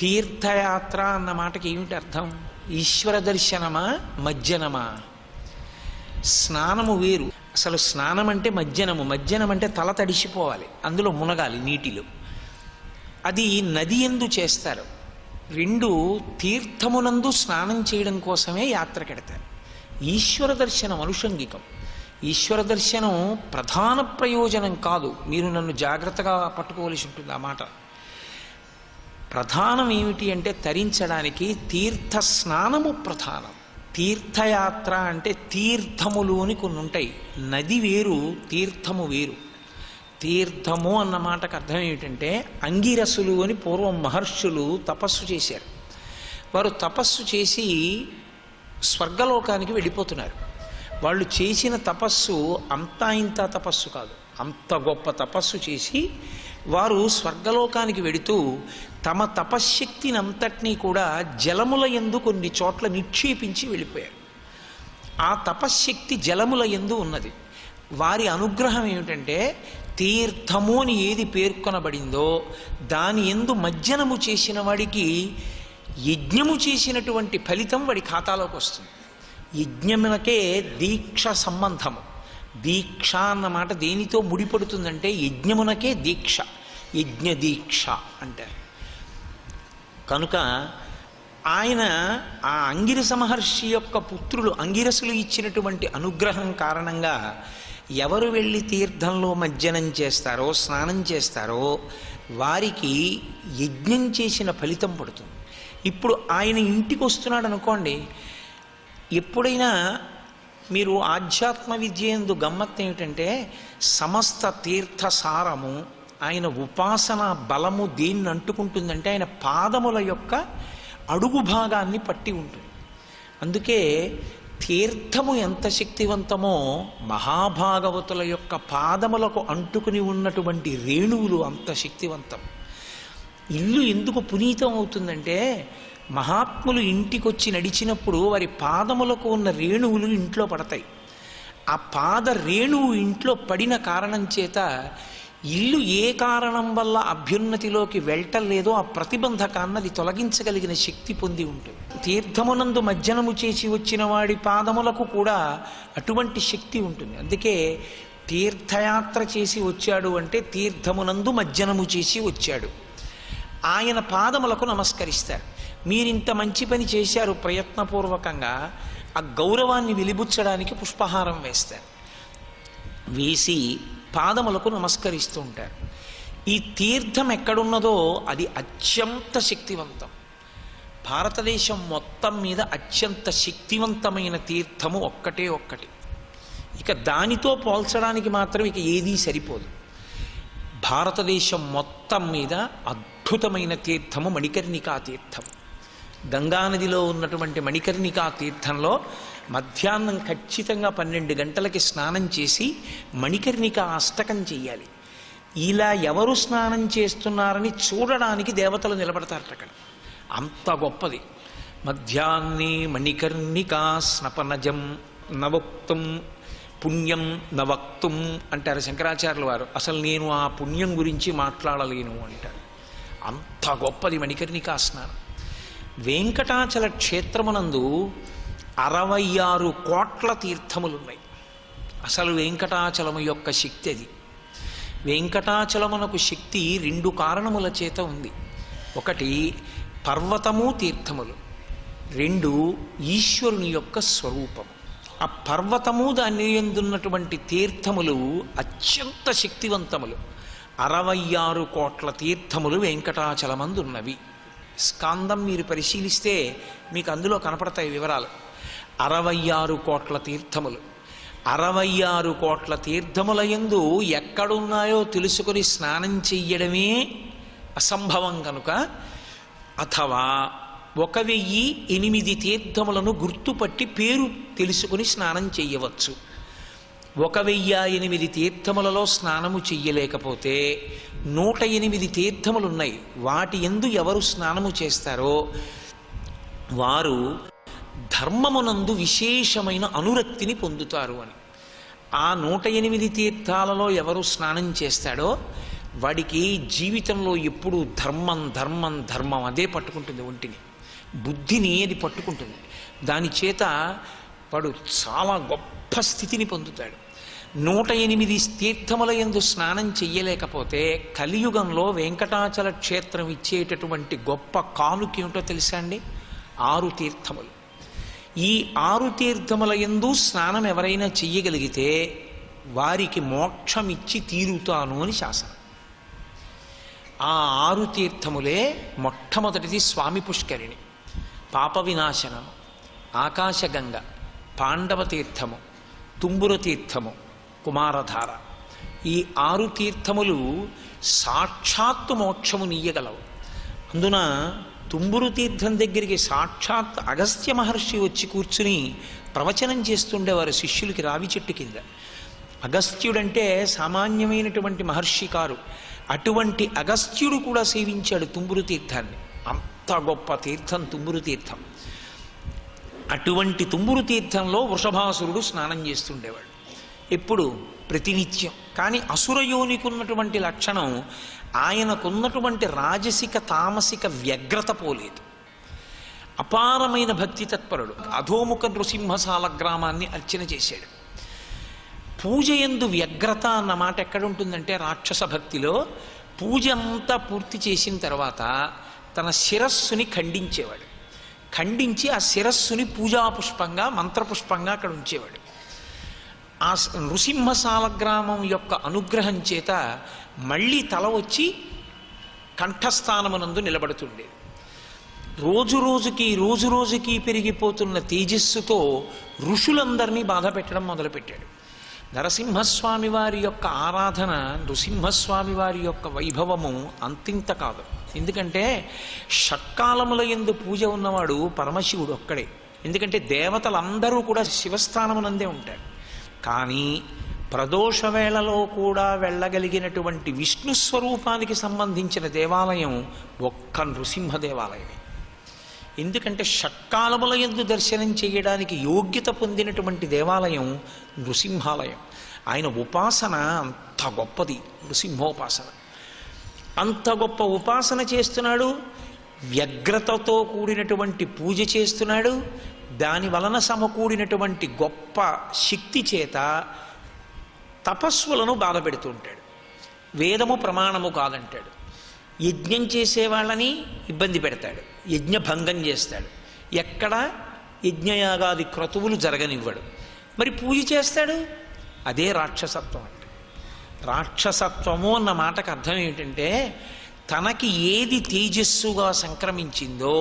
తీర్థయాత్ర అన్న మాటకి ఏమిటి అర్థం? ఈశ్వర దర్శనమా, మజ్జనమా? స్నానము వేరు. అసలు స్నానం అంటే మజ్జనము. మజ్జనం అంటే తల తడిసిపోవాలి, అందులో మునగాలి నీటిలో. అది నది యందు చేస్తారు. రెండు తీర్థమునందు స్నానం చేయడం కోసమే యాత్రకెడతారు. ఈశ్వర దర్శనం అనుషంగికం. ఈశ్వర దర్శనం ప్రధాన ప్రయోజనం కాదు. మీరు నన్ను జాగ్రత్తగా పట్టుకోవలసి ఉంటుంది ఆ మాట. ప్రధానం ఏమిటి అంటే తరించడానికి తీర్థ స్నానము ప్రధానం. తీర్థయాత్ర అంటే తీర్థములు అని కొన్ని ఉంటాయి. నది వేరు, తీర్థము వేరు. తీర్థము అన్న మాటకు అర్థం ఏమిటంటే అంగిరసులు అని పూర్వం మహర్షులు తపస్సు చేశారు. వారు తపస్సు చేసి స్వర్గలోకానికి వెళ్ళిపోతున్నారు. వాళ్ళు చేసిన తపస్సు అంతా ఇంత తపస్సు కాదు, అంత గొప్ప తపస్సు చేసి వారు స్వర్గలోకానికి వెడుతూ తమ తపశ్శక్తిని అంతటినీ కూడా జలముల యందు కొన్ని చోట్ల నిక్షేపించి వెళ్ళిపోయారు. ఆ తపశ్శక్తి జలముల యందు ఉన్నది. వారి అనుగ్రహం ఏమిటంటే తీర్థము అని ఏది పేర్కొనబడిందో దాని యందు మజ్జనము చేసిన వాడికి యజ్ఞము చేసినటువంటి ఫలితం వాడి ఖాతాలోకి వస్తుంది. యజ్ఞమునకే దీక్ష సంబంధము. దీక్ష అన్నమాట దేనితో ముడిపడుతుందంటే యజ్ఞమునకే దీక్ష, యజ్ఞ దీక్ష అంటారు. కనుక ఆయన ఆ అంగిరస మహర్షి యొక్క పుత్రులు అంగిరసులు ఇచ్చినటువంటి అనుగ్రహం కారణంగా ఎవరు వెళ్ళి తీర్థంలో మజ్జనం చేస్తారో, స్నానం చేస్తారో వారికి యజ్ఞం చేసిన ఫలితం పడుతుంది. ఇప్పుడు ఆయన ఇంటికి వస్తున్నాడు అనుకోండి. ఎప్పుడైనా మీరు ఆధ్యాత్మ విద్య యందు గమ్మత్తు ఏమిటంటే సమస్త తీర్థసారము, ఆయన ఉపాసన బలము దేన్ని అంటుకుంటుందంటే ఆయన పాదముల యొక్క అడుగు భాగాన్ని పట్టి ఉంటుంది. అందుకే తీర్థము ఎంత శక్తివంతమో మహాభాగవతుల యొక్క పాదములకు అంటుకుని ఉన్నటువంటి రేణువులు అంత శక్తివంతం. ఇల్లు ఎందుకు పునీతం అవుతుందంటే మహాత్ములు ఇంటికొచ్చి నడిచినప్పుడు వారి పాదములకు ఉన్న రేణువులు ఇంట్లో పడతాయి. ఆ పాద రేణువు ఇంట్లో పడిన కారణం చేత ఇల్లు ఏ కారణం వల్ల అభ్యున్నతిలోకి వెళ్ళటలేదో ఆ ప్రతిబంధకాన్ని అది తొలగించగలిగిన శక్తి పొంది ఉంటుంది. తీర్థమునందు మజ్జనము చేసి వచ్చిన వాడి పాదములకు కూడా అటువంటి శక్తి ఉంటుంది. అందుకే తీర్థయాత్ర చేసి వచ్చాడు అంటే తీర్థమునందు మజ్జనము చేసి వచ్చాడు. ఆయన పాదములకు నమస్కరిస్తారు. మీరింత మంచి పని చేశారు ప్రయత్నపూర్వకంగా, ఆ గౌరవాన్ని వెలిబుచ్చడానికి పుష్పహారం వేస్తారు. వేసి పాదములకు నమస్కరిస్తూ ఉంటారు. ఈ తీర్థం ఎక్కడున్నదో అది అత్యంత శక్తివంతం. భారతదేశం మొత్తం మీద అత్యంత శక్తివంతమైన తీర్థము ఒక్కటే ఒక్కటి. ఇక దానితో పోల్చడానికి మాత్రం ఇక ఏదీ సరిపోదు. భారతదేశం మొత్తం మీద అద్భుతమైన తీర్థము మణికర్ణికా తీర్థం. గంగానదిలో ఉన్నటువంటి మణికర్ణికా తీర్థంలో మధ్యాహ్నం ఖచ్చితంగా 12 గంటలకి స్నానం చేసి మణికర్ణిక అష్టకం చెయ్యాలి. ఇలా ఎవరు స్నానం చేస్తున్నారని చూడడానికి దేవతలు నిలబడతారట అక్కడ. అంత గొప్పది. మధ్యాహ్నే మణికర్ణికా స్నపనజం నవక్తం పుణ్యం నవక్తుం అంటారు శంకరాచార్యుల వారు. అసలు నేను ఆ పుణ్యం గురించి మాట్లాడలేను అంటారు. అంత గొప్పది మణికర్ణికా స్నానం. వెంకటాచల క్షేత్రమునందు 66 కోట్ల తీర్థములున్నాయి. అసలు వెంకటాచలము యొక్క శక్తి అది. వెంకటాచలమునకు శక్తి 2 కారణముల చేత ఉంది. ఒకటి పర్వతము తీర్థములు, 2 ఈశ్వరుని యొక్క స్వరూపము. ఆ పర్వతము దాని యందున్నటువంటి తీర్థములు అత్యంత శక్తివంతములు. 66 కోట్ల తీర్థములు వెంకటాచలమందున్నవి. స్కాందం మీరు పరిశీలిస్తే మీకు అందులో కనపడతాయి వివరాలు. 66 కోట్ల తీర్థములు. 66 కోట్ల తీర్థముల యందు ఎక్కడున్నాయో తెలుసుకొని స్నానం చెయ్యడమే అసంభవం కనుక, అథవా 1008 తీర్థములను గుర్తుపట్టి పేరు తెలుసుకుని స్నానం చెయ్యవచ్చు. 1008 తీర్థములలో స్నానము చెయ్యలేకపోతే 108 తీర్థములున్నాయి. వాటి యందు ఎవరు స్నానము చేస్తారో వారు ధర్మమునందు విశేషమైన అనురక్తిని పొందుతారు అని. ఆ 108 తీర్థాలలో ఎవరు స్నానం చేస్తాడో వాడికి జీవితంలో ఎప్పుడు ధర్మం ధర్మం ధర్మం అదే పట్టుకుంటుంది, ఒంటిని బుద్ధిని అది పట్టుకుంటుంది. దాని చేత వాడు చాలా గొప్ప స్థితిని పొందుతాడు. 108 తీర్థముల యందు స్నానం చెయ్యలేకపోతే కలియుగంలో వెంకటాచల క్షేత్రం ఇచ్చేటటువంటి గొప్ప కానుక ఏమిటో తెలుసా అండి? 6 తీర్థములు. ఈ 6 తీర్థముల యందు స్నానం ఎవరైనా చెయ్యగలిగితే వారికి మోక్షం ఇచ్చి తీరుతాను అని శాసనం. ఆ 6 తీర్థములే మొట్టమొదటిది స్వామి పుష్కరిణి, పాప వినాశనము, ఆకాశగంగ, పాండవ తీర్థము, తుంబుర తీర్థము, కుమారధార. ఈ 6 తీర్థములు సాక్షాత్తు మోక్షము నీయగలవు. అందున తుంబురు తీర్థం దగ్గరికి సాక్షాత్ అగస్త్య మహర్షి వచ్చి కూర్చుని ప్రవచనం చేస్తుండేవారు శిష్యులకి రావి చెట్టు కింద. అగస్త్యుడంటే సామాన్యమైనటువంటి మహర్షి కారు. అటువంటి అగస్త్యుడు కూడా సేవించాడు తుంబురు తీర్థాన్ని. అంత గొప్ప తీర్థం తుంబురు తీర్థం. అటువంటి తుంబురు తీర్థంలో వృషభాసురుడు స్నానం చేస్తుండేవాడు ఎప్పుడు, ప్రతినిత్యం. కానీ అసురయోనికి ఉన్నటువంటి లక్షణం ఆయనకున్నటువంటి రాజసిక తామసిక వ్యగ్రత పోలేదు. అపారమైన భక్తి తత్పరుడు. అధోముఖ నృసింహశాల గ్రామాన్ని అర్చన చేశాడు. పూజ యందు వ్యగ్రత అన్న మాట ఎక్కడ ఉంటుందంటే రాక్షస భక్తిలో. పూజ అంతా పూర్తి చేసిన తర్వాత తన శిరస్సుని ఖండించేవాడు. ఖండించి ఆ శిరస్సుని పూజాపుష్పంగా మంత్రపుష్పంగా అక్కడ ఉంచేవాడు. ఆ నృసింహశాల గ్రామం యొక్క అనుగ్రహం చేత మళ్ళీ తల వచ్చి కంఠస్థానమునందు నిలబడుతుండేది. రోజు రోజుకి పెరిగిపోతున్న తేజస్సుతో ఋషులందరినీ బాధ పెట్టడం మొదలుపెట్టాడు. నరసింహస్వామి వారి యొక్క ఆరాధన, నృసింహస్వామి వారి యొక్క వైభవము అంతింత కాదు. ఎందుకంటే షట్కాలముల యందు పూజ ఉన్నవాడు పరమశివుడు ఒక్కడే. ఎందుకంటే దేవతలందరూ కూడా శివస్థానమునందే ఉంటారు. కానీ ప్రదోష వేళలో కూడా వెళ్ళగలిగినటువంటి విష్ణు స్వరూపానికి సంబంధించిన దేవాలయం ఒక్క నృసింహ దేవాలయమే. ఎందుకంటే షట్కాలముల యందు దర్శనం చేయడానికి యోగ్యత పొందినటువంటి దేవాలయం నృసింహాలయం. ఆయన ఉపాసన అంత గొప్పది, నృసింహోపాసన. అంత గొప్ప ఉపాసన చేస్తున్నాడు, వ్యగ్రతతో కూడినటువంటి పూజ చేస్తున్నాడు. దాని వలన సమకూడినటువంటి గొప్ప శక్తి చేత తపస్సులను బాధ పెడుతూ ఉంటాడు. వేదము ప్రమాణము కాదంటాడు. యజ్ఞం చేసేవాళ్ళని ఇబ్బంది పెడతాడు, యజ్ఞభంగం చేస్తాడు. ఎక్కడ యజ్ఞయాగాది క్రతువులు జరగనివ్వడు. మరి పూజ చేస్తాడు. అదే రాక్షసత్వం అంటే. రాక్షసత్వము అన్న మాటకు అర్థం ఏమిటంటే తనకి ఏది తేజస్సుగా సంక్రమించిందో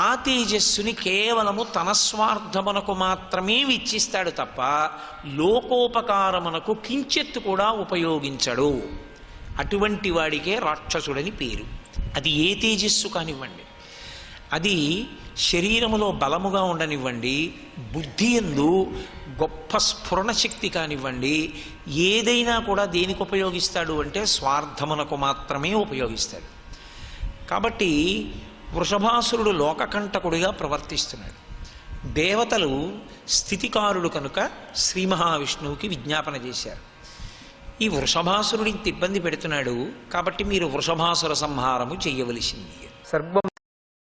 ఆ తేజస్సుని కేవలము తన స్వార్థమునకు మాత్రమే ఇచ్చిస్తాడు తప్ప లోకోపకారమునకు కించెత్తు కూడా ఉపయోగించడు. అటువంటి వాడికే రాక్షసుడని పేరు. అది ఏ తేజస్సు కానివ్వండి, అది శరీరములో బలముగా ఉండనివ్వండి, బుద్ధి యందు గొప్ప స్ఫురణ శక్తి కానివ్వండి, ఏదైనా కూడా దేనికి ఉపయోగిస్తాడు అంటే స్వార్థమునకు మాత్రమే ఉపయోగిస్తాడు. కాబట్టి వృషభాసురుడు లోకకంటకుడిగా ప్రవర్తిస్తున్నాడు. దేవతలు స్థితికారుడు కనుక శ్రీ మహావిష్ణువుకి విజ్ఞాపన చేశారు. ఈ వృషభాసురుడు ఇంత ఇబ్బంది పెడుతున్నాడు కాబట్టి మీరు వృషభాసుర సంహారము చెయ్యవలసింది. సర్వం